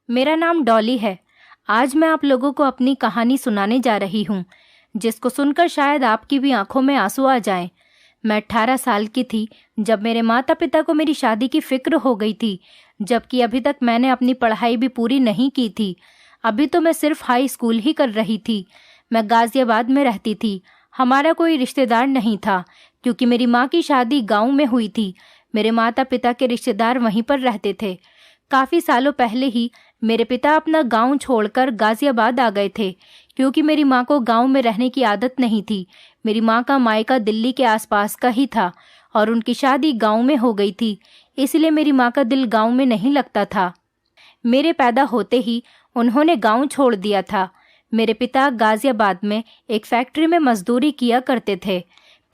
मेरा नाम डॉली है। आज मैं आप लोगों को अपनी कहानी सुनाने जा रही हूँ, जिसको सुनकर शायद आपकी भी आंखों में आंसू आ जाएं। मैं 18 साल की थी जब मेरे माता पिता को मेरी शादी की फिक्र हो गई थी, जबकि अभी तक मैंने अपनी पढ़ाई भी पूरी नहीं की थी। अभी तो मैं सिर्फ हाई स्कूल ही कर रही थी। मैं गाजियाबाद में रहती थी। हमारा कोई रिश्तेदार नहीं था, क्योंकि मेरी माँ की शादी गांव में हुई थी। मेरे माता पिता के रिश्तेदार वहीं पर रहते थे। काफ़ी सालों पहले ही मेरे पिता अपना गांव छोड़कर गाजियाबाद आ गए थे, क्योंकि मेरी माँ को गांव में रहने की आदत नहीं थी। मेरी माँ का मायका दिल्ली के आसपास का ही था और उनकी शादी गांव में हो गई थी, इसलिए मेरी माँ का दिल गांव में नहीं लगता था। मेरे पैदा होते ही उन्होंने गांव छोड़ दिया था। मेरे पिता गाजियाबाद में एक फैक्ट्री में मजदूरी किया करते थे।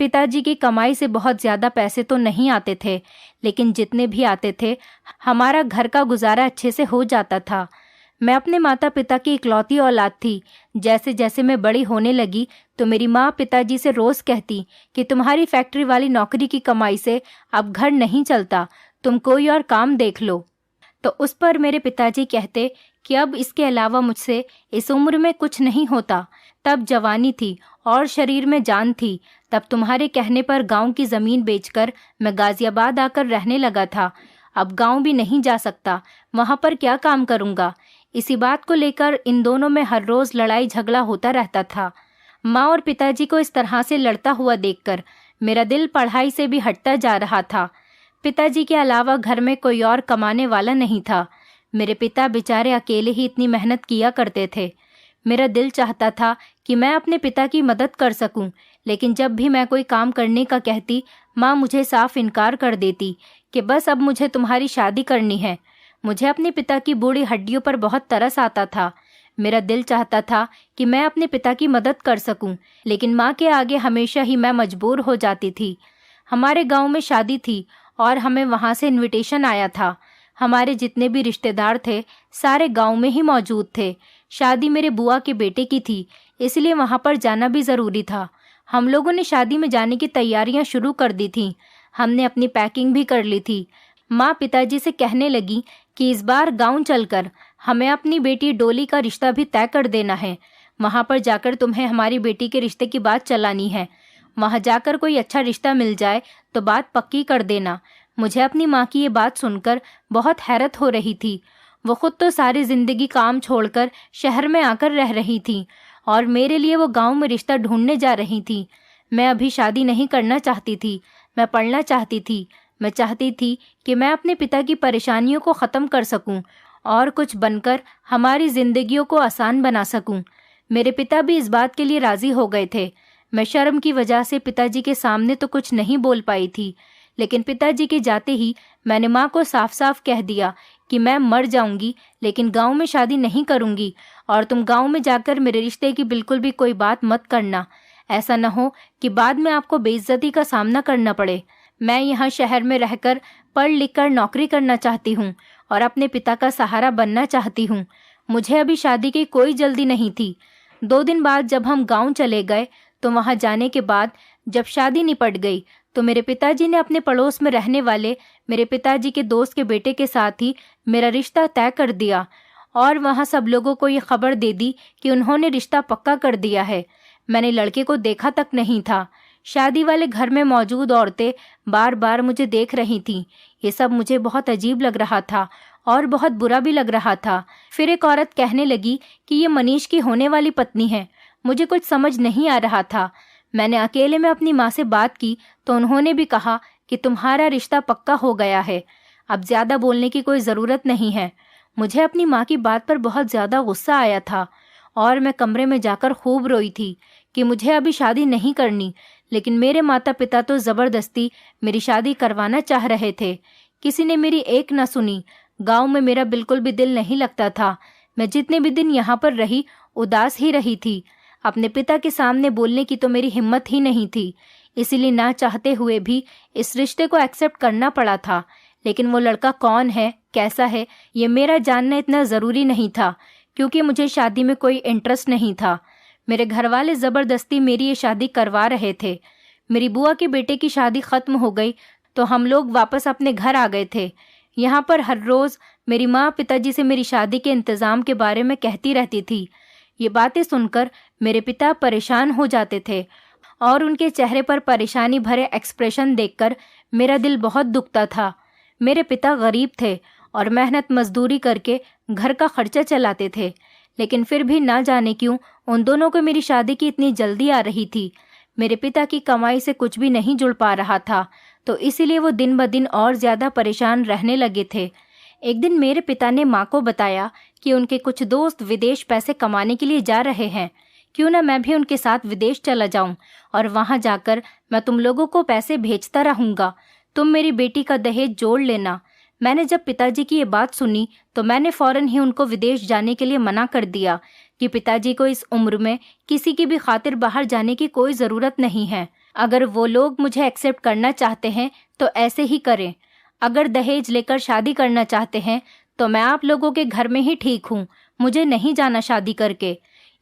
पिताजी की कमाई से बहुत ज़्यादा पैसे तो नहीं आते थे, लेकिन जितने भी आते थे हमारा घर का गुजारा अच्छे से हो जाता था। मैं अपने माता पिता की इकलौती औलाद थी। जैसे जैसे मैं बड़ी होने लगी तो मेरी माँ पिताजी से रोज़ कहती कि तुम्हारी फैक्ट्री वाली नौकरी की कमाई से अब घर नहीं चलता, तुम कोई और काम देख लो। तो उस पर मेरे पिताजी कहते कि अब इसके अलावा मुझसे इस उम्र में कुछ नहीं होता। तब जवानी थी और शरीर में जान थी। तब तुम्हारे कहने पर गांव की ज़मीन बेचकर मैं गाजियाबाद आकर रहने लगा था। अब गांव भी नहीं जा सकता, वहां पर क्या काम करूंगा। इसी बात को लेकर इन दोनों में हर रोज़ लड़ाई झगड़ा होता रहता था। माँ और पिताजी को इस तरह से लड़ता हुआ देखकर मेरा दिल पढ़ाई से भी हटता जा रहा था। पिताजी के अलावा घर में कोई और कमाने वाला नहीं था। मेरे पिता बेचारे अकेले ही इतनी मेहनत किया करते थे। मेरा दिल चाहता था कि मैं अपने पिता की मदद कर सकूं, लेकिन जब भी मैं कोई काम करने का कहती, माँ मुझे साफ इनकार कर देती कि बस अब मुझे तुम्हारी शादी करनी है। मुझे अपने पिता की बूढ़ी हड्डियों पर बहुत तरस आता था। मेरा दिल चाहता था कि मैं अपने पिता की मदद कर सकूं, लेकिन माँ के आगे हमेशा ही मैं मजबूर हो जाती थी। हमारे गाँव में शादी थी और हमें वहाँ से इन्विटेशन आया था। हमारे जितने भी रिश्तेदार थे सारे गांव में ही मौजूद थे। शादी मेरे बुआ के बेटे की थी, इसलिए वहां पर जाना भी ज़रूरी था। हम लोगों ने शादी में जाने की तैयारियां शुरू कर दी थीं। हमने अपनी पैकिंग भी कर ली थी। माँ पिताजी से कहने लगी कि इस बार गांव चलकर हमें अपनी बेटी डोली का रिश्ता भी तय कर देना है। वहां पर जाकर तुम्हें हमारी बेटी के रिश्ते की बात चलानी है। वहां जाकर कोई अच्छा रिश्ता मिल जाए तो बात पक्की कर देना। मुझे अपनी माँ की ये बात सुनकर बहुत हैरत हो रही थी। वो खुद तो सारी जिंदगी काम छोड़कर शहर में आकर रह रही थी और मेरे लिए वो गांव में रिश्ता ढूंढने जा रही थी। मैं अभी शादी नहीं करना चाहती थी। मैं पढ़ना चाहती थी। मैं चाहती थी कि मैं अपने पिता की परेशानियों को ख़त्म कर सकूं और कुछ बनकर हमारी जिंदगियों को आसान बना सकूं। मेरे पिता भी इस बात के लिए राज़ी हो गए थे। मैं शर्म की वजह से पिताजी के सामने तो कुछ नहीं बोल पाई थी, लेकिन पिताजी के जाते ही मैंने माँ को साफ साफ कह दिया कि मैं मर जाऊंगी, लेकिन गांव में शादी नहीं करूंगी और तुम गांव में जाकर मेरे रिश्ते की बिल्कुल भी कोई बात मत करना। ऐसा न हो कि बाद में आपको बेइज्जती का सामना करना पड़े। मैं यहाँ शहर में रहकर पढ़ लिख कर नौकरी करना चाहती हूँ और अपने पिता का सहारा बनना चाहती हूँ। मुझे अभी शादी की कोई जल्दी नहीं थी। 2 दिन बाद जब हम गाँव चले गए तो वहाँ जाने के बाद जब शादी निपट गई तो मेरे पिताजी ने अपने पड़ोस में रहने वाले मेरे पिताजी के दोस्त के बेटे के साथ ही मेरा रिश्ता तय कर दिया और वहाँ सब लोगों को ये खबर दे दी कि उन्होंने रिश्ता पक्का कर दिया है। मैंने लड़के को देखा तक नहीं था। शादी वाले घर में मौजूद औरतें बार बार मुझे देख रही थीं। ये सब मुझे बहुत अजीब लग रहा था और बहुत बुरा भी लग रहा था। फिर एक औरत कहने लगी कि ये मनीष की होने वाली पत्नी है। मुझे कुछ समझ नहीं आ रहा था। मैंने अकेले में अपनी माँ से बात की तो उन्होंने भी कहा कि तुम्हारा रिश्ता पक्का हो गया है, अब ज़्यादा बोलने की कोई ज़रूरत नहीं है। मुझे अपनी माँ की बात पर बहुत ज़्यादा गुस्सा आया था और मैं कमरे में जाकर खूब रोई थी कि मुझे अभी शादी नहीं करनी, लेकिन मेरे माता पिता तो ज़बरदस्ती मेरी शादी करवाना चाह रहे थे। किसी ने मेरी एक न सुनी। गाँव में मेरा बिल्कुल भी दिल नहीं लगता था। मैं जितने भी दिन यहाँ पर रही उदास ही रही थी। अपने पिता के सामने बोलने की तो मेरी हिम्मत ही नहीं थी, इसीलिए ना चाहते हुए भी इस रिश्ते को एक्सेप्ट करना पड़ा था। लेकिन वो लड़का कौन है, कैसा है, ये मेरा जानना इतना ज़रूरी नहीं था, क्योंकि मुझे शादी में कोई इंटरेस्ट नहीं था। मेरे घर वाले ज़बरदस्ती मेरी ये शादी करवा रहे थे। मेरी बुआ के बेटे की शादी ख़त्म हो गई तो हम लोग वापस अपने घर आ गए थे। यहाँ पर हर रोज़ मेरी माँ पिताजी से मेरी शादी के इंतज़ाम के बारे में कहती रहती थी। ये बातें सुनकर मेरे पिता परेशान हो जाते थे और उनके चेहरे पर परेशानी भरे एक्सप्रेशन देखकर मेरा दिल बहुत दुखता था। मेरे पिता गरीब थे और मेहनत मजदूरी करके घर का खर्चा चलाते थे, लेकिन फिर भी ना जाने क्यों उन दोनों को मेरी शादी की इतनी जल्दी आ रही थी। मेरे पिता की कमाई से कुछ भी नहीं जुड़ पा रहा था, तो इसीलिए वो दिन ब दिन और ज़्यादा परेशान रहने लगे थे। एक दिन मेरे पिता ने माँ को बताया कि उनके कुछ दोस्त विदेश पैसे कमाने के लिए जा रहे हैं, क्यों ना मैं भी उनके साथ विदेश चला जाऊं और वहां जाकर मैं तुम लोगों को पैसे भेजता रहूंगा। तुम मेरी बेटी का दहेज जोड़ लेना। मैंने जब पिताजी की ये बात सुनी तो मैंने फौरन ही उनको विदेश जाने के लिए मना कर दिया कि पिताजी को इस उम्र में किसी की भी खातिर बाहर जाने की कोई ज़रूरत नहीं है। अगर वो लोग मुझे एक्सेप्ट करना चाहते हैं तो ऐसे ही करें। अगर दहेज लेकर शादी करना चाहते हैं तो मैं आप लोगों के घर में ही ठीक हूँ, मुझे नहीं जाना शादी करके।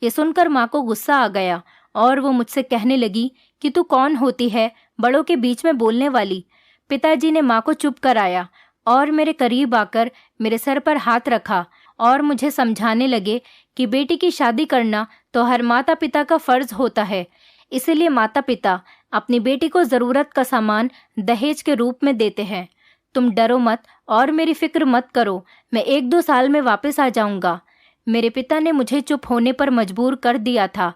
ये सुनकर माँ को गुस्सा आ गया और वो मुझसे कहने लगी कि तू कौन होती है बड़ों के बीच में बोलने वाली। पिताजी ने माँ को चुप कराया और मेरे करीब आकर मेरे सर पर हाथ रखा और मुझे समझाने लगे कि बेटी की शादी करना तो हर माता पिता का फर्ज होता है, इसलिए माता पिता अपनी बेटी को ज़रूरत का सामान दहेज के रूप में देते हैं। तुम डरो मत और मेरी फिक्र मत करो, मैं 1-2 साल में वापस आ जाऊंगा। मेरे पिता ने मुझे चुप होने पर मजबूर कर दिया था,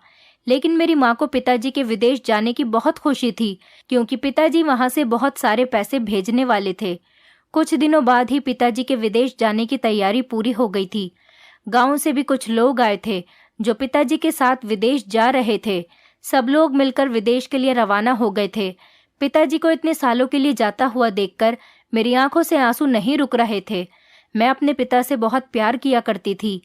लेकिन मेरी माँ को पिताजी के विदेश जाने की बहुत खुशी थी, क्योंकि पिताजी वहाँ से बहुत सारे पैसे भेजने वाले थे। कुछ दिनों बाद ही पिताजी के विदेश जाने की तैयारी पूरी हो गई थी। गांव से भी कुछ लोग आए थे जो पिताजी के साथ विदेश जा रहे थे। सब लोग मिलकर विदेश के लिए रवाना हो गए थे। पिताजी को इतने सालों के लिए जाता हुआ देखकर मेरी आंखों से आंसू नहीं रुक रहे थे। मैं अपने पिता से बहुत प्यार किया करती थी।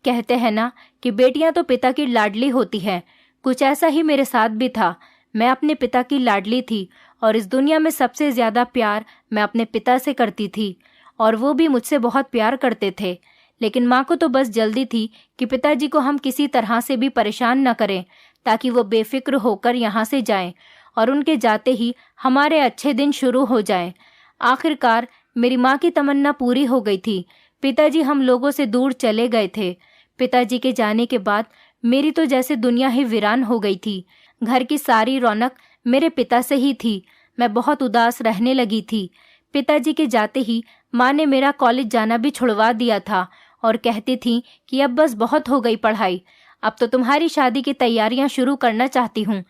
कहते हैं ना कि बेटियां तो पिता की लाडली होती हैं, कुछ ऐसा ही मेरे साथ भी था। मैं अपने पिता की लाडली थी और इस दुनिया में सबसे ज़्यादा प्यार मैं अपने पिता से करती थी और वो भी मुझसे बहुत प्यार करते थे। लेकिन माँ को तो बस जल्दी थी कि पिताजी को हम किसी तरह से भी परेशान न करें, ताकि वो बेफिक्र होकर यहाँ से जाएं और उनके जाते ही हमारे अच्छे दिन शुरू हो जाएं। आखिरकार मेरी माँ की तमन्ना पूरी हो गई थी। पिताजी हम लोगों से दूर चले गए थे। पिताजी के जाने के बाद मेरी तो जैसे दुनिया ही वीरान हो गई थी। घर की सारी रौनक मेरे पिता से ही थी। मैं बहुत उदास रहने लगी थी। पिताजी के जाते ही माँ ने मेरा कॉलेज जाना भी छुड़वा दिया था और कहती थी कि अब बस बहुत हो गई पढ़ाई, अब तो तुम्हारी शादी की तैयारियां शुरू करना चाहती हूँ।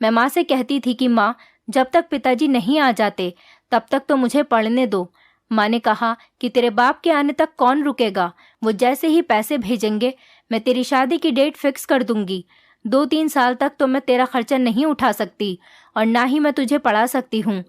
मैं माँ से कहती थी कि माँ, जब तक पिताजी नहीं आ जाते तब तक तो मुझे पढ़ने दो। माँ ने कहा कि तेरे बाप के आने तक कौन रुकेगा, वो जैसे ही पैसे भेजेंगे मैं तेरी शादी की डेट फिक्स कर दूंगी। 2-3 साल तक तो मैं तेरा खर्चा नहीं उठा सकती और ना ही मैं तुझे पढ़ा सकती हूँ।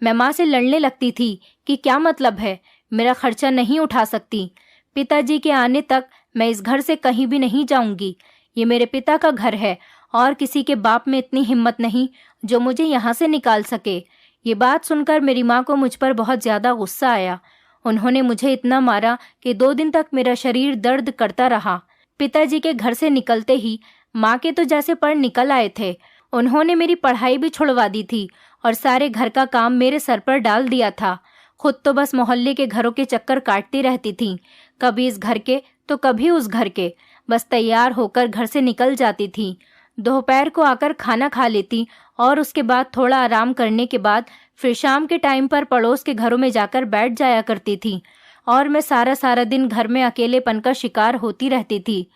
मैं माँ से लड़ने लगती थी कि क्या मतलब है, मेरा खर्चा नहीं उठा सकती। पिताजी के आने तक मैं इस घर से कहीं भी नहीं जाऊंगी। ये मेरे पिता का घर है और किसी के बाप में इतनी हिम्मत नहीं जो मुझे यहाँ से निकाल सके। ये बात सुनकर मेरी माँ को मुझ पर बहुत ज़्यादा गुस्सा आया। उन्होंने मुझे इतना मारा कि 2 दिन तक मेरा शरीर दर्द करता रहा। पिताजी के घर से निकलते ही माँ के तो जैसे पर निकल आए थे। उन्होंने मेरी पढ़ाई भी छुड़वा दी थी और सारे घर का काम मेरे सर पर डाल दिया था। खुद तो बस मोहल्ले के घरों के चक्कर काटती रहती थी, कभी इस घर के तो कभी उस घर के। बस तैयार होकर घर से निकल जाती थी। दोपहर को आकर खाना खा लेती और उसके बाद थोड़ा आराम करने के बाद फिर शाम के टाइम पर पड़ोस के घरों में जाकर बैठ जाया करती थी और मैं सारा दिन घर में अकेलेपन का शिकार होती रहती थी।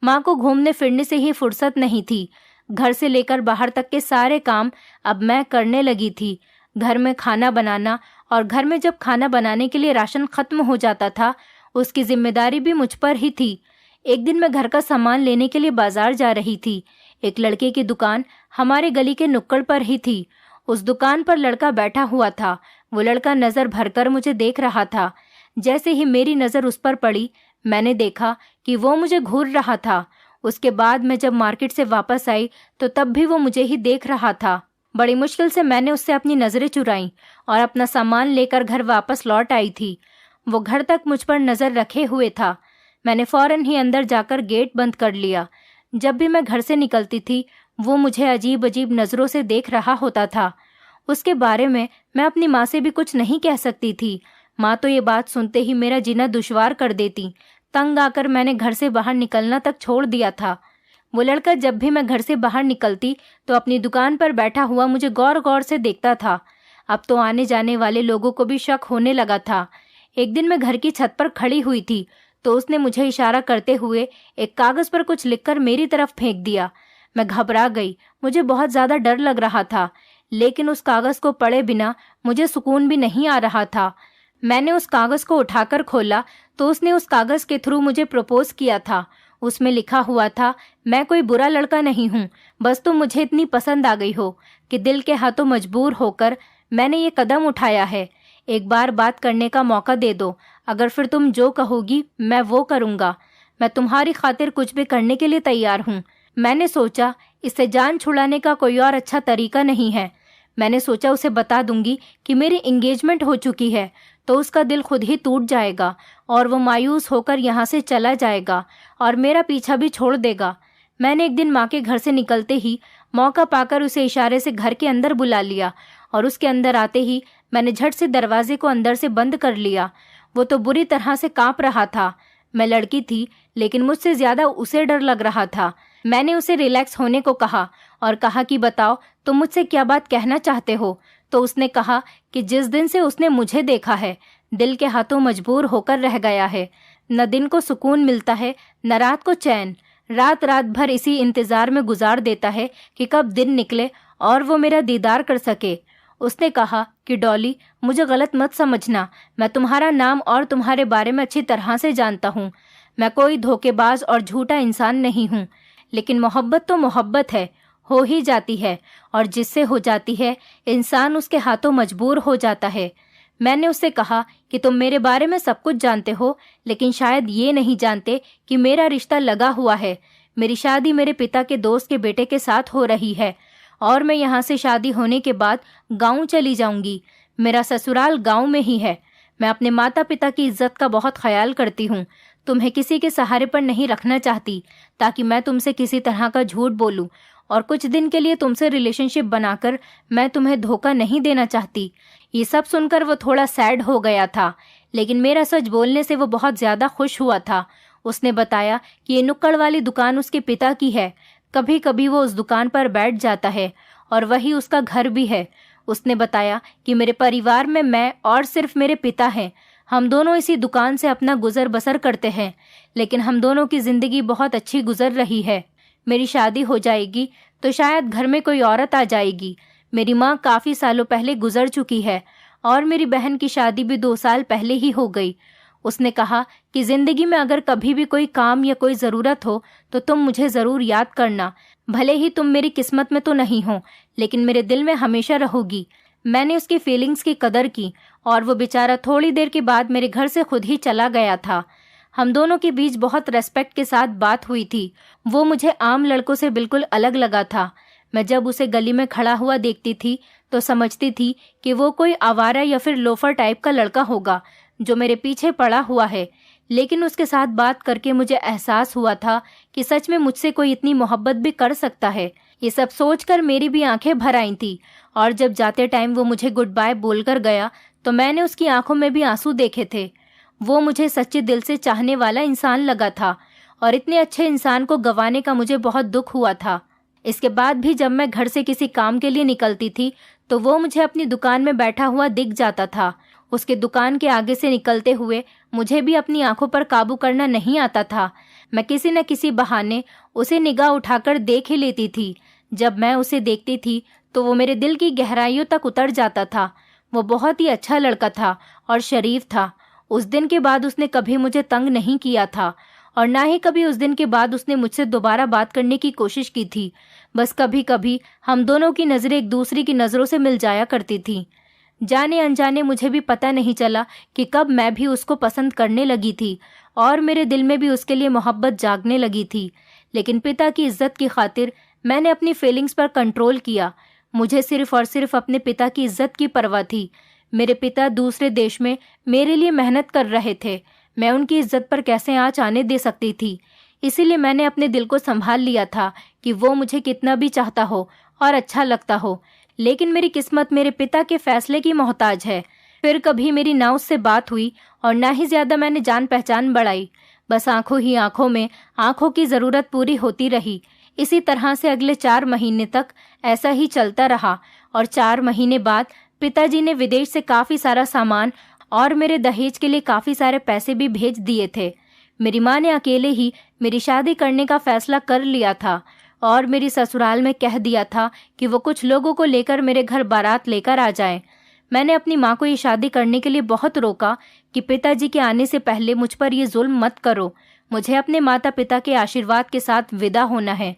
माँ को घूमने फिरने से ही फुर्सत नहीं थी। घर से लेकर बाहर तक के सारे काम अब मैं करने लगी थी। घर में खाना बनाना और घर में जब खाना बनाने के लिए राशन खत्म हो जाता था उसकी जिम्मेदारी भी मुझ पर ही थी। एक दिन मैं घर का सामान लेने के लिए बाजार जा रही थी। एक लड़के की दुकान हमारे गली के नुक्कड़ पर ही थी। उस दुकान पर लड़का बैठा हुआ था। वो लड़का नज़र भरकर मुझे देख रहा था। जैसे ही मेरी नज़र उस पर पड़ी मैंने देखा कि वो मुझे घूर रहा था। उसके बाद मैं जब मार्केट से वापस आई तो तब भी वो मुझे ही देख रहा था। बड़ी मुश्किल से मैंने उससे अपनी नज़रें चुराईं और अपना सामान लेकर घर वापस लौट आई थी। वो घर तक मुझ पर नज़र रखे हुए था। मैंने फ़ौरन ही अंदर जाकर गेट बंद कर लिया। जब भी मैं घर से निकलती थी वो मुझे अजीब अजीब नज़रों से देख रहा होता था। उसके बारे में मैं अपनी माँ से भी कुछ नहीं कह सकती थी। माँ तो ये बात सुनते ही मेरा जीना दुश्वार कर देती। तंग आकर मैंने घर से बाहर निकलना तक छोड़ दिया था। वो लड़का जब भी मैं घर से बाहर निकलती तो अपनी दुकान पर बैठा हुआ मुझे गौर गौर से देखता था। अब तो आने जाने वाले लोगों को भी शक होने लगा था। एक दिन मैं घर की छत पर खड़ी हुई थी तो उसने मुझे इशारा करते हुए एक कागज पर कुछ लिखकर मेरी तरफ फेंक दिया। मैं घबरा गई। मुझे बहुत ज्यादा डर लग रहा था, लेकिन उस कागज को पढ़े बिना मुझे सुकून भी नहीं आ रहा था। मैंने उस कागज को उठाकर खोला तो उसने उस कागज के थ्रू मुझे प्रपोज किया था। उसमें लिखा हुआ था, मैं कोई बुरा लड़का नहीं हूँ, बस तुम मुझे इतनी पसंद आ गई हो कि दिल के हाथों मजबूर होकर मैंने ये कदम उठाया है। एक बार बात करने का मौका दे दो, अगर फिर तुम जो कहोगी मैं वो करूँगा। मैं तुम्हारी खातिर कुछ भी करने के लिए तैयार हूँ। मैंने सोचा इससे जान छुड़ाने का कोई और अच्छा तरीका नहीं है। मैंने सोचा उसे बता दूंगी कि मेरी एंगेजमेंट हो चुकी है तो उसका दिल खुद ही टूट जाएगा और वो मायूस होकर यहाँ से चला जाएगा और मेरा पीछा भी छोड़ देगा। मैंने एक दिन माँ के घर से निकलते ही मौका पाकर उसे इशारे से घर के अंदर बुला लिया और उसके अंदर आते ही मैंने झट से दरवाजे को अंदर से बंद कर लिया। वो तो बुरी तरह से कांप रहा था। मैं लड़की थी, लेकिन मुझसे ज्यादा उसे डर लग रहा था। मैंने उसे रिलैक्स होने को कहा और कहा कि बताओ तुम मुझसे क्या बात कहना चाहते हो। तो उसने कहा कि जिस दिन से उसने मुझे देखा है दिल के हाथों मजबूर होकर रह गया है। न दिन को सुकून मिलता है न रात को चैन। रात रात भर इसी इंतजार में गुजार देता है कि कब दिन निकले और वो मेरा दीदार कर सके। उसने कहा कि डॉली, मुझे गलत मत समझना, मैं तुम्हारा नाम और तुम्हारे बारे में अच्छी तरह से जानता हूँ। मैं कोई धोखेबाज और झूठा इंसान नहीं हूँ, लेकिन मोहब्बत तो मोहब्बत है, हो ही जाती है, और जिससे हो जाती है इंसान उसके हाथों मजबूर हो जाता है। मैंने उससे कहा कि तुम मेरे बारे में सब कुछ जानते हो, लेकिन शायद ये नहीं जानते कि मेरा रिश्ता लगा हुआ है। मेरी शादी मेरे पिता के दोस्त के बेटे के साथ हो रही है और मैं यहाँ से शादी होने के बाद गाँव चली जाऊंगी। मेरा ससुराल गाँव में ही है। मैं अपने माता पिता की इज्जत का बहुत ख्याल करती हूँ। तुम्हें किसी के सहारे पर नहीं रखना चाहती ताकि मैं तुमसे किसी तरह का झूठ बोलूं, और कुछ दिन के लिए तुमसे रिलेशनशिप बनाकर मैं तुम्हें धोखा नहीं देना चाहती। ये सब सुनकर वो थोड़ा सैड हो गया था, लेकिन मेरा सच बोलने से वो बहुत ज्यादा खुश हुआ था। उसने बताया कि ये नुक्कड़ वाली दुकान उसके पिता की है। कभी कभी वो उस दुकान पर बैठ जाता है और वही उसका घर भी है। उसने बताया कि मेरे परिवार में मैं और सिर्फ मेरे पिता हैं। हम दोनों इसी दुकान से अपना गुजर बसर करते हैं, लेकिन हम दोनों की जिंदगी बहुत अच्छी गुजर रही है। मेरी शादी हो जाएगी तो शायद घर में कोई औरत आ जाएगी। मेरी माँ काफी सालों पहले गुजर चुकी है और मेरी बहन की शादी भी 2 साल पहले ही हो गई। उसने कहा कि जिंदगी में अगर कभी भी कोई काम या कोई जरूरत हो तो तुम मुझे जरूर याद करना। भले ही तुम मेरी किस्मत में तो नहीं हो, लेकिन मेरे दिल में हमेशा रहोगी। मैंने उसकी फीलिंग्स की कदर की और वो बेचारा थोड़ी देर के बाद मेरे घर से खुद ही चला गया था। हम दोनों के बीच बहुत रेस्पेक्ट के साथ बात हुई थी। वो मुझे आम लड़कों से बिल्कुल अलग लगा था। मैं जब उसे गली में खड़ा हुआ देखती थी तो समझती थी कि वो कोई आवारा या फिर लोफर टाइप का लड़का होगा जो मेरे पीछे पड़ा हुआ है। लेकिन उसके साथ बात करके मुझे एहसास हुआ था कि सच में मुझसे कोई इतनी मोहब्बत भी कर सकता है। ये सब सोचकर मेरी भी आंखें भर आई थी, और जब जाते टाइम वो मुझे गुड बाय बोलकर गया तो मैंने उसकी आंखों में भी आंसू देखे थे। वो मुझे सच्चे दिल से चाहने वाला इंसान लगा था और इतने अच्छे इंसान को गंवाने का मुझे बहुत दुख हुआ था। इसके बाद भी जब मैं घर से किसी काम के लिए निकलती थी तो वो मुझे अपनी दुकान में बैठा हुआ दिख जाता था। उसके दुकान के आगे से निकलते हुए मुझे भी अपनी आंखों पर काबू करना नहीं आता था। मैं किसी न किसी बहाने उसे निगाह उठाकर देख ही लेती थी। जब मैं उसे देखती थी तो वो मेरे दिल की गहराइयों तक उतर जाता था। वो बहुत ही अच्छा लड़का था और शरीफ था। उस दिन के बाद उसने कभी मुझे तंग नहीं किया था और ना ही कभी उस दिन के बाद उसने मुझसे दोबारा बात करने की कोशिश की थी। बस कभी कभी हम दोनों की नज़रें एक दूसरे की नज़रों से मिल जाया करती थी। जाने अनजाने मुझे भी पता नहीं चला कि कब मैं भी उसको पसंद करने लगी थी और मेरे दिल में भी उसके लिए मोहब्बत जागने लगी थी। लेकिन पिता की इज्जत की खातिर मैंने अपनी फीलिंग्स पर कंट्रोल किया। मुझे सिर्फ और सिर्फ अपने पिता की इज्जत की परवाह थी। मेरे पिता दूसरे देश में मेरे लिए मेहनत कर रहे थे। मैं उनकी इज्जत पर कैसे आँच आने दे सकती थी। इसीलिए मैंने अपने दिल को संभाल लिया था कि वो मुझे कितना भी चाहता हो और अच्छा लगता हो, लेकिन मेरी किस्मत मेरे पिता के फैसले की मोहताज है। फिर कभी मेरी ना उससे बात हुई और ना ही ज्यादा मैंने जान पहचान बढ़ाई। बस आंखों ही आंखों में आंखों की जरूरत पूरी होती रही। इसी तरह से अगले 4 महीने तक ऐसा ही चलता रहा और 4 महीने बाद पिताजी ने विदेश से काफी सारा सामान और मेरे दहेज के लिए काफी सारे पैसे भी भेज दिए थे। मेरी माँ ने अकेले ही मेरी शादी करने का फैसला कर लिया था और मेरी ससुराल में कह दिया था कि वो कुछ लोगों को लेकर मेरे घर बारात लेकर आ जाएं। मैंने अपनी माँ को ये शादी करने के लिए बहुत रोका कि पिताजी के आने से पहले मुझ पर ये जुल्म मत करो, मुझे अपने माता पिता के आशीर्वाद के साथ विदा होना है।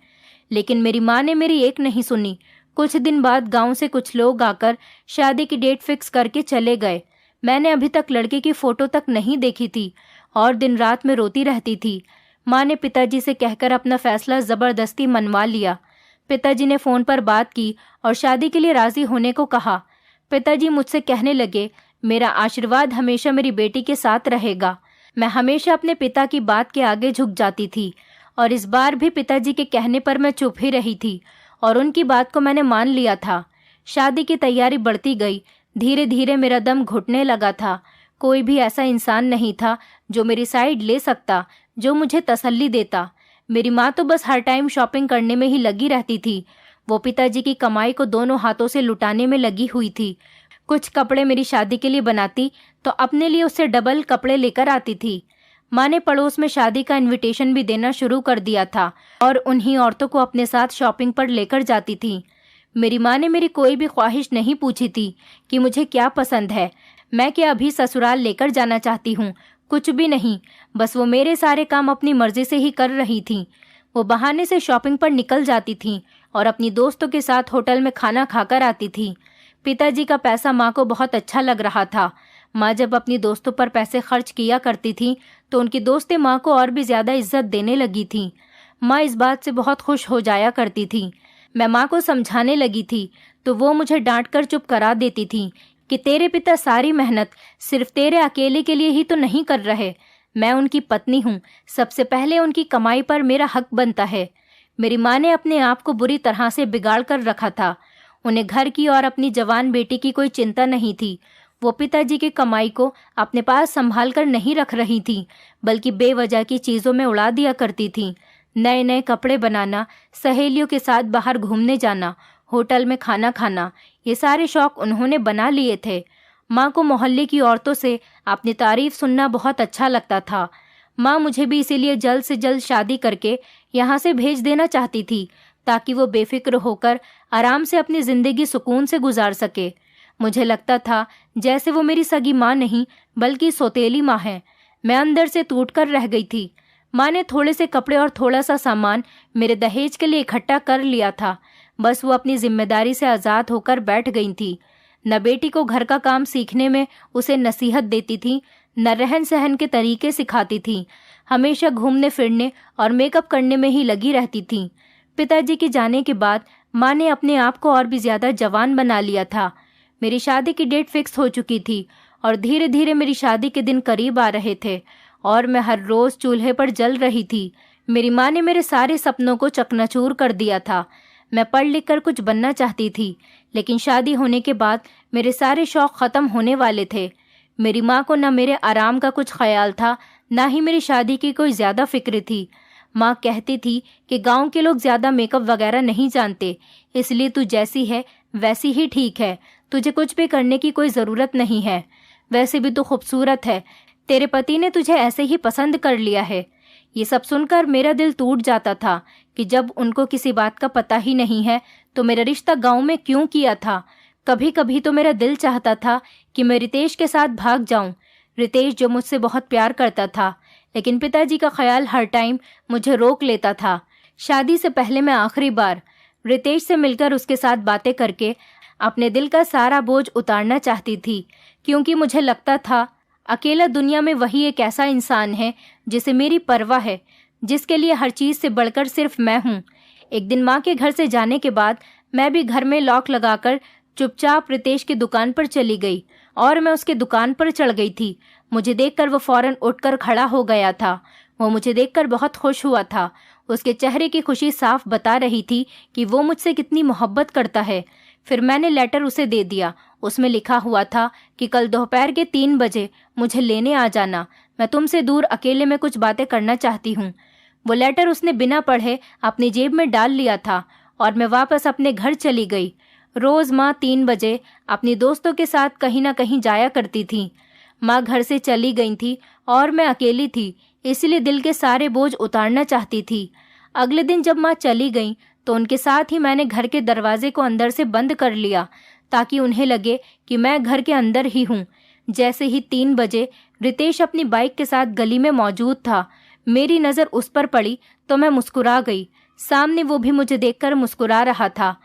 लेकिन मेरी माँ ने मेरी एक नहीं सुनी। कुछ दिन बाद गांव से कुछ लोग आकर शादी की डेट फिक्स करके चले गए। मैंने अभी तक लड़के की फोटो तक नहीं देखी थी और दिन रात में रोती रहती थी। माँ ने पिताजी से कहकर अपना फैसला जबरदस्ती मनवा लिया। पिताजी ने फोन पर बात की और शादी के लिए राजी होने को कहा। पिताजी मुझसे कहने लगे, मेरा आशीर्वाद हमेशा मेरी बेटी के साथ रहेगा। मैं हमेशा अपने पिता की बात के आगे झुक जाती थी और इस बार भी पिताजी के कहने पर मैं चुप ही रही थी और उनकी बात को मैंने मान लिया था। शादी की तैयारी बढ़ती गई। धीरे धीरे मेरा दम घुटने लगा था। कोई भी ऐसा इंसान नहीं था जो मेरी साइड ले सकता, जो मुझे तसल्ली देता। मेरी माँ तो बस हर टाइम शॉपिंग करने में ही लगी रहती थी। वो पिताजी की कमाई को दोनों हाथों से लुटाने में लगी हुई थी। कुछ कपड़े मेरी शादी के लिए बनाती तो अपने लिए उससे डबल कपड़े लेकर आती थी। माँ ने पड़ोस में शादी का इनविटेशन भी देना शुरू कर दिया था और उन्हीं औरतों को अपने साथ शॉपिंग पर लेकर जाती थी। मेरी माँ ने मेरी कोई भी ख्वाहिश नहीं पूछी थी कि मुझे क्या पसंद है, मैं क्या अभी ससुराल लेकर जाना चाहती हूँ, कुछ भी नहीं। बस वो मेरे सारे काम अपनी मर्जी से ही कर रही थी। वो बहाने से शॉपिंग पर निकल जाती थी और अपनी दोस्तों के साथ होटल में खाना खाकर आती थी। पिताजी का पैसा माँ को बहुत अच्छा लग रहा था। माँ जब अपनी दोस्तों पर पैसे खर्च किया करती थी तो उनकी दोस्तें माँ को और भी ज्यादा इज्जत देने लगी थी। माँ इस बात से बहुत खुश हो जाया करती थी। मैं माँ को समझाने लगी थी तो वो मुझे डांट कर चुप करा देती थी कि तेरे पिता सारी मेहनत सिर्फ तेरे अकेले के लिए ही तो नहीं कर रहे। मैं उनकी पत्नी हूँ, सबसे पहले उनकी कमाई पर मेरा हक बनता है। मेरी माँ ने अपने आप को बुरी तरह से बिगाड़ कर रखा था। उन्हें घर की और अपनी जवान बेटी की कोई चिंता नहीं थी। वो पिताजी की कमाई को अपने पास संभाल कर नहीं रख रही थी, बल्कि बेवजह की चीजों में उड़ा दिया करती थी। नए नए कपड़े बनाना, सहेलियों के साथ बाहर घूमने जाना, होटल में खाना खाना, ये सारे शौक उन्होंने बना लिए थे। माँ को मोहल्ले की औरतों से अपनी तारीफ सुनना बहुत अच्छा लगता था। माँ मुझे भी इसीलिए जल्द से जल्द शादी करके यहाँ से भेज देना चाहती थी ताकि वो बेफिक्र होकर आराम से अपनी जिंदगी सुकून से गुजार सके। मुझे लगता था जैसे वो मेरी सगी माँ नहीं बल्कि सौतेली माँ है। मैं अंदर से टूटकर रह गई थी। माँ ने थोड़े से कपड़े और थोड़ा सा सामान मेरे दहेज के लिए इकट्ठा कर लिया था। बस वो अपनी जिम्मेदारी से आज़ाद होकर बैठ गई थी। न बेटी को घर का काम सीखने में उसे नसीहत देती थी, न रहन सहन के तरीके सिखाती थी। हमेशा घूमने फिरने और मेकअप करने में ही लगी रहती थी। पिताजी के जाने के बाद माँ ने अपने आप को और भी ज्यादा जवान बना लिया था। मेरी शादी की डेट फिक्स हो चुकी थी और धीरे धीरे मेरी शादी के दिन करीब आ रहे थे और मैं हर रोज चूल्हे पर जल रही थी। मेरी माँ ने मेरे सारे सपनों को चकनाचूर कर दिया था। मैं पढ़ लिख कर कुछ बनना चाहती थी, लेकिन शादी होने के बाद मेरे सारे शौक खत्म होने वाले थे। मेरी माँ को न मेरे आराम का कुछ ख्याल था, न ही मेरी शादी की कोई ज्यादा फिक्र थी। माँ कहती थी कि गांव के लोग ज्यादा मेकअप वगैरह नहीं जानते, इसलिए तू जैसी है वैसी ही ठीक है, तुझे कुछ भी करने की कोई जरूरत नहीं है। वैसे भी तू खूबसूरत है, तेरे पति ने तुझे ऐसे ही पसंद कर लिया है। ये सब सुनकर मेरा दिल टूट जाता था कि जब उनको किसी बात का पता ही नहीं है तो मेरा रिश्ता गांव में क्यों किया था। कभी कभी तो मेरा दिल चाहता था कि मैं रितेश के साथ भाग जाऊं। रितेश जो मुझसे बहुत प्यार करता था, लेकिन पिताजी का ख्याल हर टाइम मुझे रोक लेता था। शादी से पहले मैं आखिरी बार रितेश से मिलकर उसके साथ बातें करके अपने दिल का सारा बोझ उतारना चाहती थी, क्योंकि मुझे लगता था अकेला दुनिया में वही एक ऐसा इंसान है जिसे मेरी परवाह है, जिसके लिए हर चीज से बढ़कर सिर्फ मैं हूँ। एक दिन माँ के घर से जाने के बाद मैं भी घर में लॉक लगाकर चुपचाप रितेश की दुकान पर चली गई और मैं उसके दुकान पर चढ़ गई थी। मुझे देखकर वो फौरन उठकर खड़ा हो गया था। वो मुझे देखकर बहुत खुश हुआ था। उसके चेहरे की खुशी साफ बता रही थी कि वो मुझसे कितनी मोहब्बत करता है। फिर मैंने लेटर उसे दे दिया। उसमें लिखा हुआ था कि कल दोपहर के 3 बजे मुझे लेने आ जाना। मैं तुमसे दूर अकेले में कुछ बातें करना चाहती हूँ। वो लेटर उसने बिना पढ़े अपनी जेब में डाल लिया था और मैं वापस अपने घर चली गई। रोज माँ 3 बजे अपनी दोस्तों के साथ कहीं ना कहीं जाया करती थी। माँ घर से चली गई थी और मैं अकेली थी, इसलिए दिल के सारे बोझ उतारना चाहती थी। अगले दिन जब माँ चली गई तो उनके साथ ही मैंने घर के दरवाजे को अंदर से बंद कर लिया ताकि उन्हें लगे कि मैं घर के अंदर ही हूँ। जैसे ही 3 बजे रितेश अपनी बाइक के साथ गली में मौजूद था, मेरी नज़र उस पर पड़ी तो मैं मुस्कुरा गई। सामने वो भी मुझे देखकर मुस्कुरा रहा था।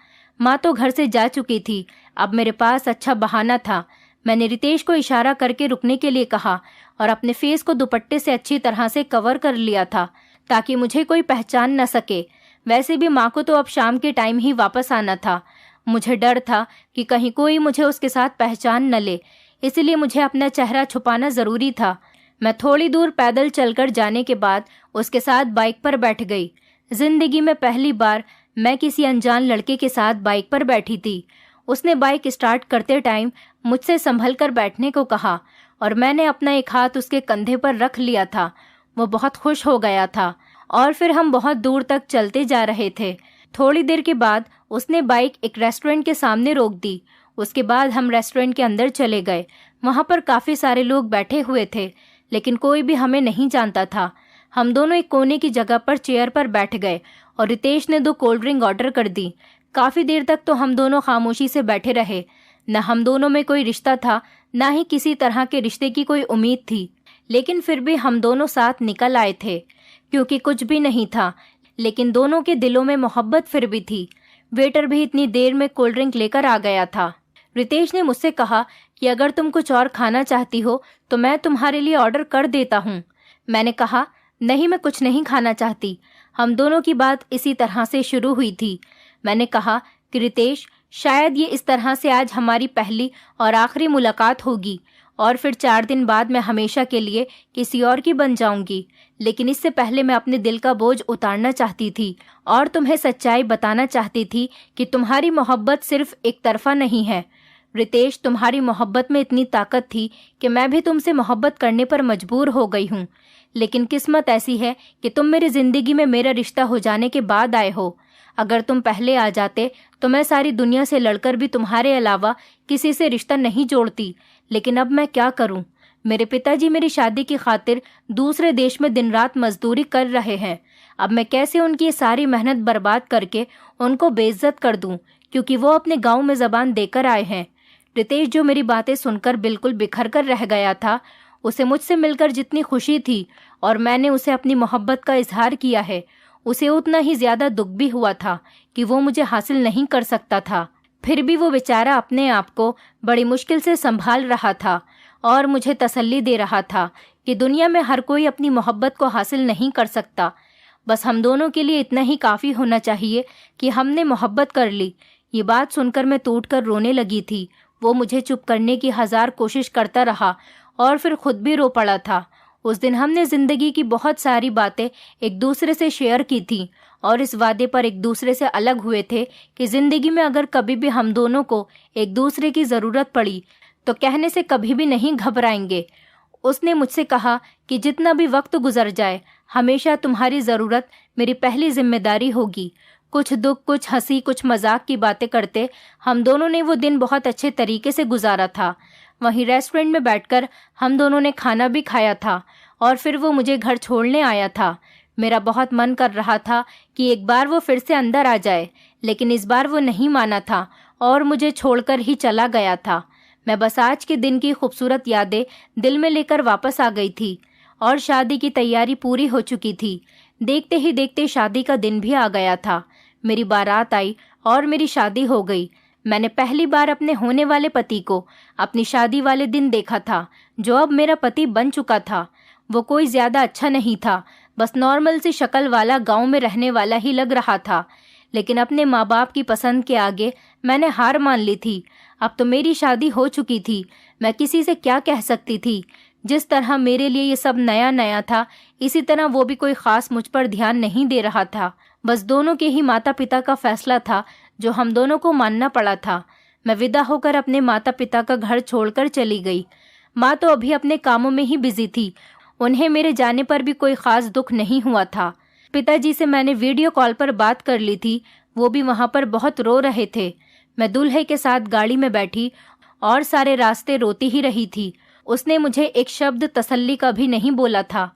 माँ तो घर से जा चुकी थी। अब मेरे पास अच्छा बहाना था। मैंने रितेश को इशारा करके रुकने के लिए कहा और अपने फेस को दुपट्टे से अच्छी तरह से कवर कर लिया था ताकि मुझे कोई पहचान न सके। वैसे भी माँ को तो अब शाम के टाइम ही वापस आना था। मुझे डर था कि कहीं कोई मुझे उसके साथ पहचान न ले, इसलिए मुझे अपना चेहरा छुपाना ज़रूरी था। मैं थोड़ी दूर पैदल चलकर जाने के बाद उसके साथ बाइक पर बैठ गई। जिंदगी में पहली बार मैं किसी अनजान लड़के के साथ बाइक पर बैठी थी। उसने बाइक स्टार्ट करते टाइम मुझसे संभल कर बैठने को कहा और मैंने अपना एक हाथ उसके कंधे पर रख लिया था। वो बहुत खुश हो गया था और फिर हम बहुत दूर तक चलते जा रहे थे। थोड़ी देर के बाद उसने बाइक एक रेस्टोरेंट के सामने रोक दी। उसके बाद हम रेस्टोरेंट के अंदर चले गए। वहाँ पर काफ़ी सारे लोग बैठे हुए थे, लेकिन कोई भी हमें नहीं जानता था। हम दोनों एक कोने की जगह पर चेयर पर बैठ गए और रितेश ने 2 कोल्ड ड्रिंक ऑर्डर कर दी। काफ़ी देर तक तो हम दोनों खामोशी से बैठे रहे। न हम दोनों में कोई रिश्ता था, न ही किसी तरह के रिश्ते की कोई उम्मीद थी, लेकिन फिर भी हम दोनों साथ निकल आए थे क्योंकि कुछ भी नहीं था, लेकिन दोनों के दिलों में मोहब्बत फिर भी थी। वेटर भी इतनी देर में कोल्ड ड्रिंक लेकर आ गया था। रितेश ने मुझसे कहा कि अगर तुम कुछ और खाना चाहती हो तो मैं तुम्हारे लिए ऑर्डर कर देता हूँ। मैंने कहा नहीं, मैं कुछ नहीं खाना चाहती। हम दोनों की बात इसी तरह से शुरू हुई थी। मैंने कहा कि रितेश, शायद ये इस तरह से आज हमारी पहली और आखिरी मुलाकात होगी और फिर 4 दिन बाद मैं हमेशा के लिए किसी और की बन जाऊंगी। लेकिन इससे पहले मैं अपने दिल का बोझ उतारना चाहती थी और तुम्हें सच्चाई बताना चाहती थी कि तुम्हारी मोहब्बत सिर्फ एक तरफा नहीं है। रितेश, तुम्हारी मोहब्बत में इतनी ताकत थी कि मैं भी तुमसे मोहब्बत करने पर मजबूर हो गई हूँ, लेकिन किस्मत ऐसी है कि तुम मेरी ज़िंदगी में मेरा रिश्ता हो जाने के बाद आए हो। अगर तुम पहले आ जाते तो मैं सारी दुनिया से लड़कर भी तुम्हारे अलावा किसी से रिश्ता नहीं जोड़ती, लेकिन अब मैं क्या करूं? मेरे पिताजी मेरी शादी की खातिर दूसरे देश में दिन रात मजदूरी कर रहे हैं। अब मैं कैसे उनकी ये सारी मेहनत बर्बाद करके उनको बेइज्जत कर दूं, क्योंकि वो अपने गांव में ज़बान देकर आए हैं। रितेश, जो मेरी बातें सुनकर बिल्कुल बिखर कर रह गया था, उसे मुझसे मिलकर जितनी खुशी थी और मैंने उसे अपनी मोहब्बत का इजहार किया है, उसे उतना ही ज्यादा दुख भी हुआ था कि वो मुझे हासिल नहीं कर सकता था। फिर भी वो बेचारा अपने आप को बड़ी मुश्किल से संभाल रहा था और मुझे तसल्ली दे रहा था कि दुनिया में हर कोई अपनी मोहब्बत को हासिल नहीं कर सकता। बस हम दोनों के लिए इतना ही काफ़ी होना चाहिए कि हमने मोहब्बत कर ली। ये बात सुनकर मैं टूटकर रोने लगी थी। वो मुझे चुप करने की 1000 कोशिश करता रहा और फिर खुद भी रो पड़ा था। उस दिन हमने ज़िंदगी की बहुत सारी बातें एक दूसरे से शेयर की थी और इस वादे पर एक दूसरे से अलग हुए थे कि ज़िंदगी में अगर कभी भी हम दोनों को एक दूसरे की ज़रूरत पड़ी तो कहने से कभी भी नहीं घबराएंगे। उसने मुझसे कहा कि जितना भी वक्त गुजर जाए, हमेशा तुम्हारी ज़रूरत मेरी पहली जिम्मेदारी होगी। कुछ दुख, कुछ हंसी, कुछ मजाक की बातें करते हम दोनों ने वो दिन बहुत अच्छे तरीके से गुजारा था। वहीं रेस्टोरेंट में बैठकर हम दोनों ने खाना भी खाया था और फिर वो मुझे घर छोड़ने आया था। मेरा बहुत मन कर रहा था कि एक बार वो फिर से अंदर आ जाए, लेकिन इस बार वो नहीं माना था और मुझे छोड़कर ही चला गया था। मैं बस आज के दिन की खूबसूरत यादें दिल में लेकर वापस आ गई थी और शादी की तैयारी पूरी हो चुकी थी। देखते ही देखते शादी का दिन भी आ गया था। मेरी बारात आई और मेरी शादी हो गई। मैंने पहली बार अपने होने वाले पति को अपनी शादी वाले दिन देखा था, जो अब मेरा पति बन चुका था। वो कोई ज़्यादा अच्छा नहीं था, बस नॉर्मल सी शक्ल वाला गांव में रहने वाला ही लग रहा था। लेकिन अपने माँ बाप की पसंद के आगे मैंने हार मान ली थी। अब तो मेरी शादी हो चुकी थी। मैं किसी से क्या कह सकती थी? जिस तरह मेरे लिए ये सब नया नया था, इसी तरह वो भी कोई ख़ास मुझ पर ध्यान नहीं दे रहा था। बस दोनों के ही माता पिता का फैसला था जो हम दोनों को मानना पड़ा था। मैं विदा होकर अपने माता पिता का घर छोड़कर चली गई। माँ तो अभी अपने कामों में ही बिजी थी। उन्हें मेरे जाने पर भी कोई खास दुख नहीं हुआ था। पिताजी से मैंने वीडियो कॉल पर बात कर ली थी, वो भी वहाँ पर बहुत रो रहे थे। मैं दूल्हे के साथ गाड़ी में बैठी और सारे रास्ते रोती ही रही थी। उसने मुझे एक शब्द तसल्ली का भी नहीं बोला था।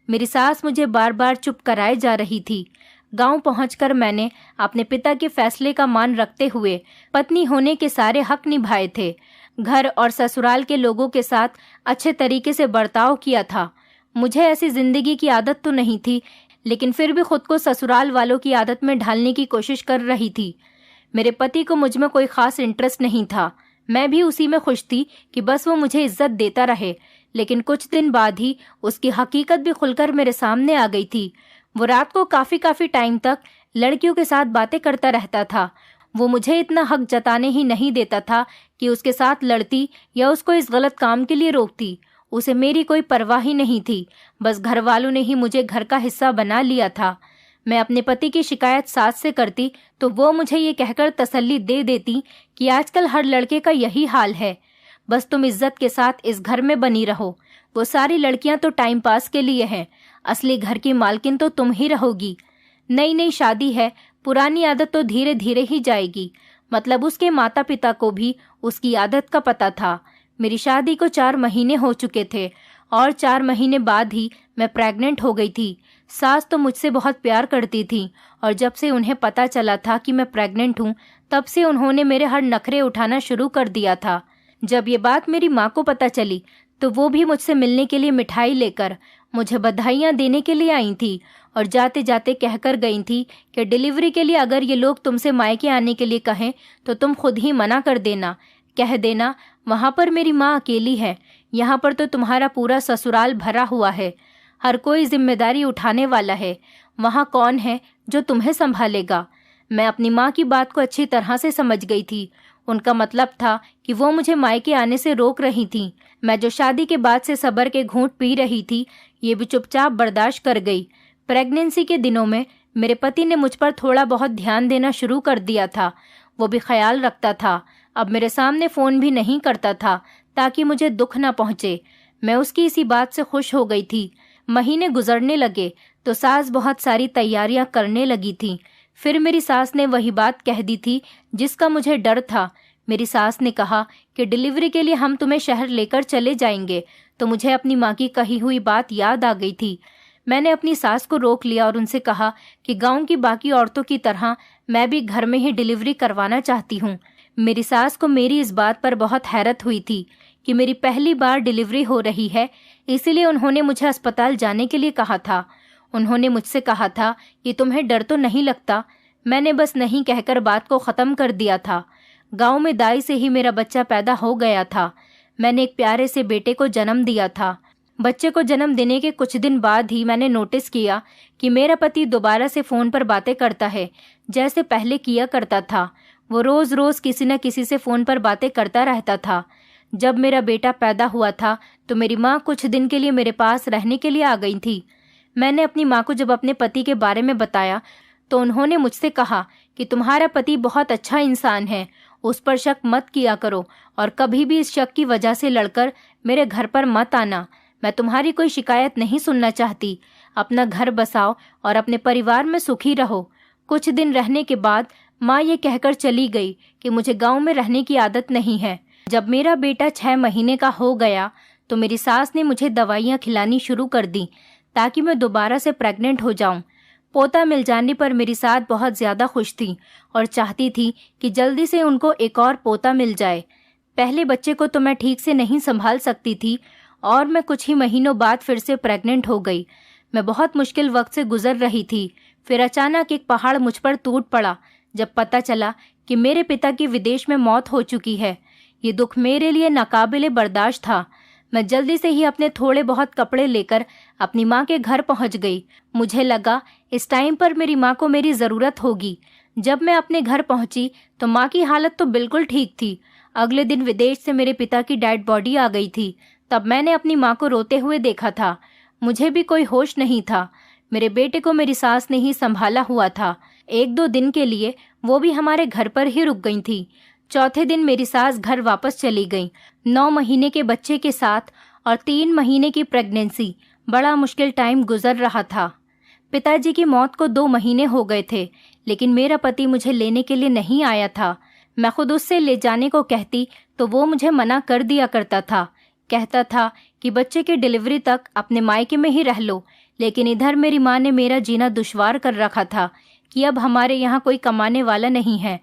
मेरी सास मुझे बार बार चुप कराए जा रही थी। गांव पहुंचकर मैंने अपने पिता के फैसले का मान रखते हुए पत्नी होने के सारे हक निभाए थे। घर और ससुराल के लोगों के साथ अच्छे तरीके से बर्ताव किया था। मुझे ऐसी जिंदगी की आदत तो नहीं थी, लेकिन फिर भी खुद को ससुराल वालों की आदत में ढालने की कोशिश कर रही थी। मेरे पति को मुझ में कोई खास इंटरेस्ट नहीं था। मैं भी उसी में खुश थी कि बस वो मुझे इज्जत देता रहे। लेकिन कुछ दिन बाद ही उसकी हकीकत भी खुलकर मेरे सामने आ गई थी। वो रात को काफी टाइम तक लड़कियों के साथ बातें करता रहता था। वो मुझे इतना हक जताने ही नहीं देता था कि उसके साथ लड़ती या उसको इस गलत काम के लिए रोकती। उसे मेरी कोई परवाह ही नहीं थी। बस घर वालों ने ही मुझे घर का हिस्सा बना लिया था। मैं अपने पति की शिकायत सास से करती तो वो मुझे ये कहकर तसल्ली दे देती कि आजकल हर लड़के का यही हाल है, बस तुम इज्जत के साथ इस घर में बनी रहो। वो सारी लड़कियां तो टाइम पास के लिए हैं, असली घर की मालकिन तो तुम ही रहोगी। नई नई शादी है, पुरानी आदत तो धीरे धीरे ही जाएगी। मतलब उसके माता पिता को भी उसकी आदत का पता था। मेरी शादी को 4 महीने हो चुके थे और 4 महीने बाद ही मैं प्रेग्नेंट हो गई थी। सास तो मुझसे बहुत प्यार करती थी और जब से उन्हें पता चला था कि मैं प्रेग्नेंट हूँ, तब से उन्होंने मेरे हर नखरे उठाना शुरू कर दिया था। जब ये बात मेरी माँ को पता चली तो वो भी मुझसे मिलने के लिए मिठाई लेकर मुझे बधाइयाँ देने के लिए आई थी और जाते जाते कहकर गई थी कि डिलीवरी के लिए अगर ये लोग तुमसे मायके आने के लिए कहें तो तुम खुद ही मना कर देना। कह देना वहाँ पर मेरी माँ अकेली है, यहाँ पर तो तुम्हारा पूरा ससुराल भरा हुआ है, हर कोई जिम्मेदारी उठाने वाला है, वहाँ कौन है जो तुम्हें संभालेगा। मैं अपनी माँ की बात को अच्छी तरह से समझ गई थी। उनका मतलब था कि वो मुझे मायके आने से रोक रही थी। मैं जो शादी के बाद से सब्र के घूंट पी रही थी, ये भी चुपचाप बर्दाश्त कर गई। प्रेगनेंसी के दिनों में मेरे पति ने मुझ पर थोड़ा बहुत ध्यान देना शुरू कर दिया था। वो भी ख्याल रखता था। अब मेरे सामने फ़ोन भी नहीं करता था ताकि मुझे दुख ना पहुँचे। मैं उसकी इसी बात से खुश हो गई थी। महीने गुजरने लगे तो सास बहुत सारी तैयारियां करने लगी थी। फिर मेरी सास ने वही बात कह दी थी जिसका मुझे डर था। मेरी सास ने कहा कि डिलीवरी के लिए हम तुम्हें शहर लेकर चले जाएंगे। तो मुझे अपनी माँ की कही हुई बात याद आ गई थी। मैंने अपनी सास को रोक लिया और उनसे कहा कि गांव की बाकी औरतों की तरह मैं भी घर में ही डिलीवरी करवाना चाहती हूँ। मेरी सास को मेरी इस बात पर बहुत हैरत हुई थी कि मेरी पहली बार डिलीवरी हो रही है, इसीलिए उन्होंने मुझे अस्पताल जाने के लिए कहा था। उन्होंने मुझसे कहा था कि तुम्हें डर तो नहीं लगता। मैंने बस नहीं कहकर बात को ख़त्म कर दिया था। गांव में दाई से ही मेरा बच्चा पैदा हो गया था। मैंने एक प्यारे से बेटे को जन्म दिया था। बच्चे को जन्म देने के कुछ दिन बाद ही मैंने नोटिस किया कि मेरा पति दोबारा से फ़ोन पर बातें करता है जैसे पहले किया करता था। वो रोज़ रोज़ किसी न किसी से फ़ोन पर बातें करता रहता था। जब मेरा बेटा पैदा हुआ था तो मेरी माँ कुछ दिन के लिए मेरे पास रहने के लिए आ गई थी। मैंने अपनी माँ को जब अपने पति के बारे में बताया तो उन्होंने मुझसे कहा कि तुम्हारा पति बहुत अच्छा इंसान है, उस पर शक मत किया करो और कभी भी इस शक की वजह से लड़कर मेरे घर पर मत आना। मैं तुम्हारी कोई शिकायत नहीं सुनना चाहती। अपना घर बसाओ और अपने परिवार में सुखी रहो। कुछ दिन रहने के बाद माँ ये कहकर चली गई कि मुझे गाँव में रहने की आदत नहीं है। जब मेरा बेटा 6 महीने का हो गया तो मेरी सास ने मुझे दवाइयाँ खिलानी शुरू कर दी ताकि मैं दोबारा से प्रेग्नेंट हो जाऊं। पोता मिल जाने पर मेरी सास बहुत ज़्यादा खुश थी और चाहती थी कि जल्दी से उनको एक और पोता मिल जाए। पहले बच्चे को तो मैं ठीक से नहीं संभाल सकती थी और मैं कुछ ही महीनों बाद फिर से प्रेग्नेंट हो गई। मैं बहुत मुश्किल वक्त से गुजर रही थी। फिर अचानक एक पहाड़ मुझ पर टूट पड़ा जब पता चला कि मेरे पिता की विदेश में मौत हो चुकी है। ये दुख मेरे लिए नाकाबिले बर्दाश्त था। मैं जल्दी से ही अपने थोड़े बहुत कपड़े लेकर अपनी माँ के घर पहुँच गई। मुझे लगा इस टाइम पर मेरी माँ को मेरी ज़रूरत होगी। जब मैं अपने घर पहुँची तो माँ की हालत तो बिल्कुल ठीक थी। अगले दिन विदेश से मेरे पिता की डेड बॉडी आ गई थी। तब मैंने अपनी माँ को रोते हुए देखा था। मुझे भी कोई होश नहीं था। मेरे बेटे को मेरी सास ने ही संभाला हुआ था। 1-2 दिन के लिए वो भी हमारे घर पर ही रुक गई थी। चौथे दिन मेरी सास घर वापस चली गई, 9 महीने के बच्चे के साथ और 3 महीने की प्रेगनेंसी। बड़ा मुश्किल टाइम गुजर रहा था। पिताजी की मौत को 2 महीने हो गए थे, लेकिन मेरा पति मुझे लेने के लिए नहीं आया था। मैं खुद उससे ले जाने को कहती तो वो मुझे मना कर दिया करता था। कहता था कि बच्चे की डिलीवरी तक अपने मायके में ही रह लो। लेकिन इधर मेरी माँ ने मेरा जीना दुश्वार कर रखा था कि अब हमारे यहाँ कोई कमाने वाला नहीं है,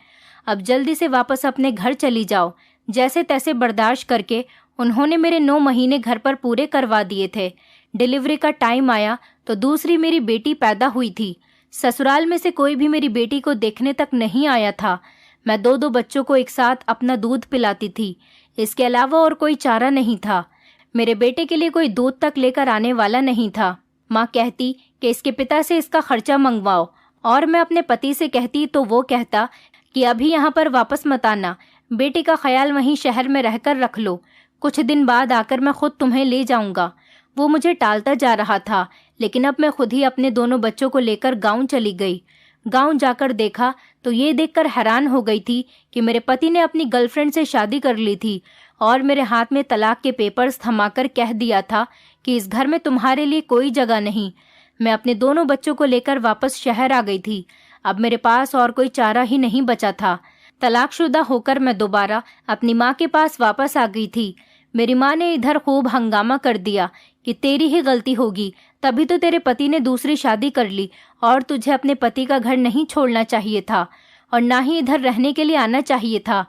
अब जल्दी से वापस अपने घर चली जाओ। जैसे तैसे बर्दाश्त करके उन्होंने मेरे 9 महीने घर पर पूरे करवा दिए थे। डिलीवरी का टाइम आया तो दूसरी मेरी बेटी पैदा हुई थी। ससुराल में से कोई भी मेरी बेटी को देखने तक नहीं आया था। मैं 2-2 बच्चों को एक साथ अपना दूध पिलाती थी। इसके अलावा और कोई चारा नहीं था। मेरे बेटे के लिए कोई दूध तक लेकर आने वाला नहीं था। माँ कहती कि इसके पिता से इसका खर्चा मंगवाओ, और मैं अपने पति से कहती तो वो कहता कि अभी यहाँ पर वापस मत आना, बेटे का ख्याल वहीं शहर में रहकर रख लो, कुछ दिन बाद आकर मैं खुद तुम्हें ले जाऊंगा। वो मुझे टालता जा रहा था, लेकिन अब मैं खुद ही अपने दोनों बच्चों को लेकर गांव चली गई। गांव जाकर देखा तो ये देखकर हैरान हो गई थी कि मेरे पति ने अपनी गर्लफ्रेंड से शादी कर ली थी और मेरे हाथ में तलाक के पेपर्स थमाकर कह दिया था कि इस घर में तुम्हारे लिए कोई जगह नहीं। मैं अपने दोनों बच्चों को लेकर वापस शहर आ गई थी। अब मेरे पास और कोई चारा ही नहीं बचा था। तलाकशुदा होकर मैं दोबारा अपनी माँ के पास वापस आ गई थी। मेरी माँ ने इधर खूब हंगामा कर दिया कि तेरी ही गलती होगी, तभी तो तेरे पति ने दूसरी शादी कर ली और तुझे अपने पति का घर नहीं छोड़ना चाहिए था और ना ही इधर रहने के लिए आना चाहिए था।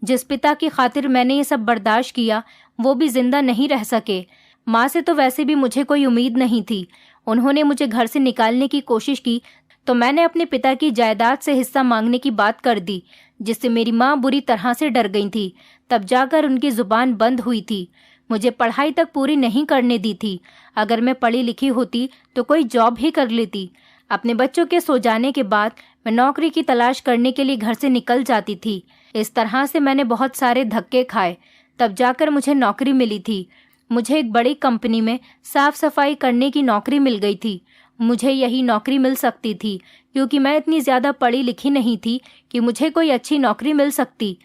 जिस पिता की खातिर मैंने ये सब बर्दाश्त किया वो भी जिंदा नहीं रह सके। माँ से तो वैसे भी मुझे कोई उम्मीद नहीं थी। उन्होंने मुझे घर से निकालने की कोशिश की तो मैंने अपने पिता की जायदाद से हिस्सा मांगने की बात कर दी, जिससे मेरी माँ बुरी तरह से डर गई थी। तब जाकर उनकी जुबान बंद हुई थी। मुझे पढ़ाई तक पूरी नहीं करने दी थी। अगर मैं पढ़ी लिखी होती तो कोई जॉब ही कर लेती। अपने बच्चों के सो जाने के बाद मैं नौकरी की तलाश करने के लिए घर से निकल जाती थी। इस तरह से मैंने बहुत सारे धक्के खाए, तब जाकर मुझे नौकरी मिली थी। मुझे एक बड़ी कंपनी में साफ सफाई करने की नौकरी मिल गई थी। मुझे यही नौकरी मिल सकती थी क्योंकि मैं इतनी ज़्यादा पढ़ी लिखी नहीं थी कि मुझे कोई अच्छी नौकरी मिल सकती।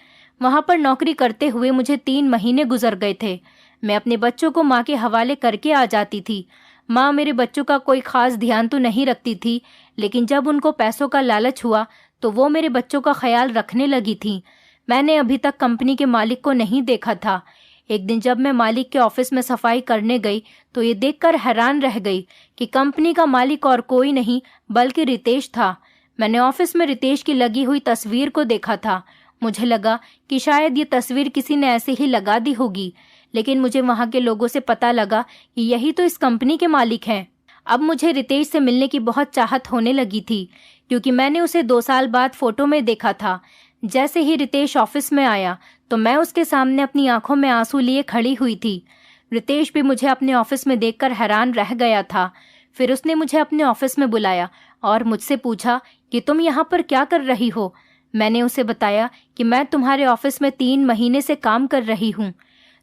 वहाँ पर नौकरी करते हुए मुझे 3 महीने गुजर गए थे। मैं अपने बच्चों को माँ के हवाले करके आ जाती थी। माँ मेरे बच्चों का कोई खास ध्यान तो नहीं रखती थी, लेकिन जब उनको पैसों का लालच हुआ तो वो मेरे बच्चों का ख्याल रखने लगी थी। मैंने अभी तक कंपनी के मालिक को नहीं देखा था। एक दिन जब मैं मालिक के ऑफिस में सफाई करने गई तो ये देखकर हैरान रह गई कि कंपनी का मालिक और कोई नहीं बल्कि रितेश था। मैंने ऑफिस में रितेश की लगी हुई तस्वीर को देखा था। मुझे लगा कि शायद ये तस्वीर किसी ने ऐसे ही लगा दी होगी, लेकिन मुझे वहाँ के लोगों से पता लगा कि यही तो इस कंपनी के मालिक हैं। अब मुझे रितेश से मिलने की बहुत चाहत होने लगी थी क्योंकि मैंने उसे 2 साल बाद फोटो में देखा था। जैसे ही रितेश ऑफिस में आया तो मैं उसके सामने अपनी आंखों में आंसू लिए खड़ी हुई थी। रितेश भी मुझे अपने ऑफिस में देखकर हैरान रह गया था। फिर उसने मुझे अपने ऑफिस में बुलाया और मुझसे पूछा कि तुम यहाँ पर क्या कर रही हो। मैंने उसे बताया कि मैं तुम्हारे ऑफिस में 3 महीने से काम कर रही हूँ।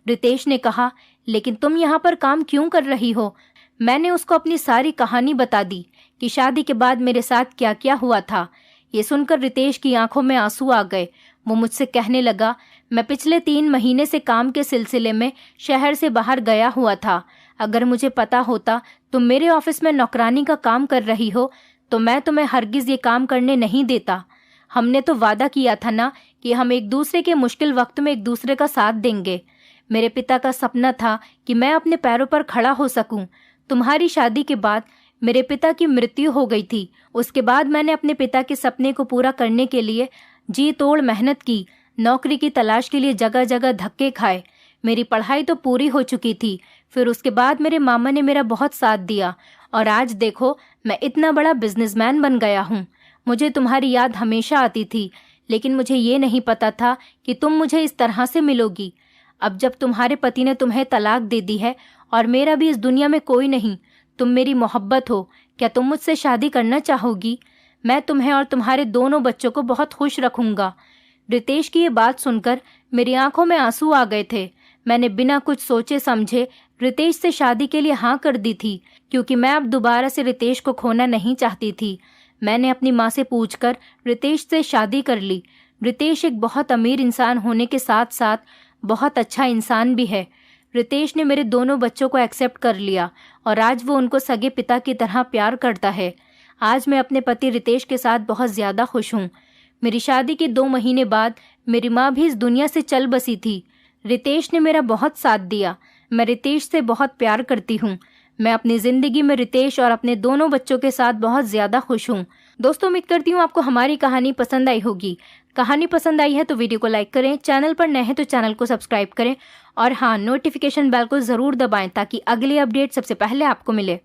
रितेश ने कहा, लेकिन तुम यहाँ पर काम क्यों कर रही हो? मैंने उसको अपनी सारी कहानी बता दी कि शादी के बाद मेरे साथ क्या क्या हुआ था। ये सुनकर रितेश की आंखों में आंसू आ गए। वो मुझसे कहने लगा, मैं पिछले 3 महीने से काम के सिलसिले में शहर से बाहर गया हुआ था। अगर मुझे पता होता तुम मेरे ऑफिस में नौकरानी का काम कर रही हो तो मैं तुम्हें हरगिज ये काम करने नहीं देता। हमने तो वादा किया था ना कि हम एक दूसरे के मुश्किल वक्त में एक दूसरे का साथ देंगे। मेरे पिता का सपना था कि मैं अपने पैरों पर खड़ा हो सकूं। तुम्हारी शादी के बाद मेरे पिता की मृत्यु हो गई थी। उसके बाद मैंने अपने पिता के सपने को पूरा करने के लिए जी तोड़ मेहनत की। नौकरी की तलाश के लिए जगह जगह धक्के खाए। मेरी पढ़ाई तो पूरी हो चुकी थी। फिर उसके बाद मेरे मामा ने मेरा बहुत साथ दिया और आज देखो मैं इतना बड़ा बिजनेसमैन बन गया हूँ। मुझे तुम्हारी याद हमेशा आती थी, लेकिन मुझे ये नहीं पता था कि तुम मुझे इस तरह से मिलोगी। अब जब तुम्हारे पति ने तुम्हें तलाक दे दी है और मेरा भी इस दुनिया में कोई नहीं, तुम मेरी मोहब्बत हो, क्या तुम मुझसे शादी करना चाहोगी? मैं तुम्हें और तुम्हारे दोनों बच्चों को बहुत खुश रखूंगा। रितेश की ये बात सुनकर मेरी आंखों में आंसू आ गए थे। मैंने बिना कुछ सोचे समझे रितेश से शादी के लिए हाँ कर दी थी, क्योंकि मैं अब दोबारा से रितेश को खोना नहीं चाहती थी। मैंने अपनी माँ से पूछकर रितेश से शादी कर ली। रितेश एक बहुत अमीर इंसान होने के साथ साथ बहुत अच्छा इंसान भी है। रितेश ने मेरे दोनों बच्चों को एक्सेप्ट कर लिया और आज वो उनको सगे पिता की तरह प्यार करता है। आज मैं अपने पति रितेश के साथ बहुत ज़्यादा खुश हूँ। मेरी शादी के 2 महीने बाद मेरी माँ भी इस दुनिया से चल बसी थी। रितेश ने मेरा बहुत साथ दिया। मैं रितेश से बहुत प्यार करती हूँ। मैं अपनी ज़िंदगी में रितेश और अपने दोनों बच्चों के साथ बहुत ज़्यादा खुश हूँ। दोस्तों, उम्मीद करती हूँ आपको हमारी कहानी पसंद आई होगी। कहानी पसंद आई है तो वीडियो को लाइक करें, चैनल पर नए हैं तो चैनल को सब्सक्राइब करें और हाँ, नोटिफिकेशन बेल को ज़रूर दबाएं ताकि अगली अपडेट सबसे पहले आपको मिले।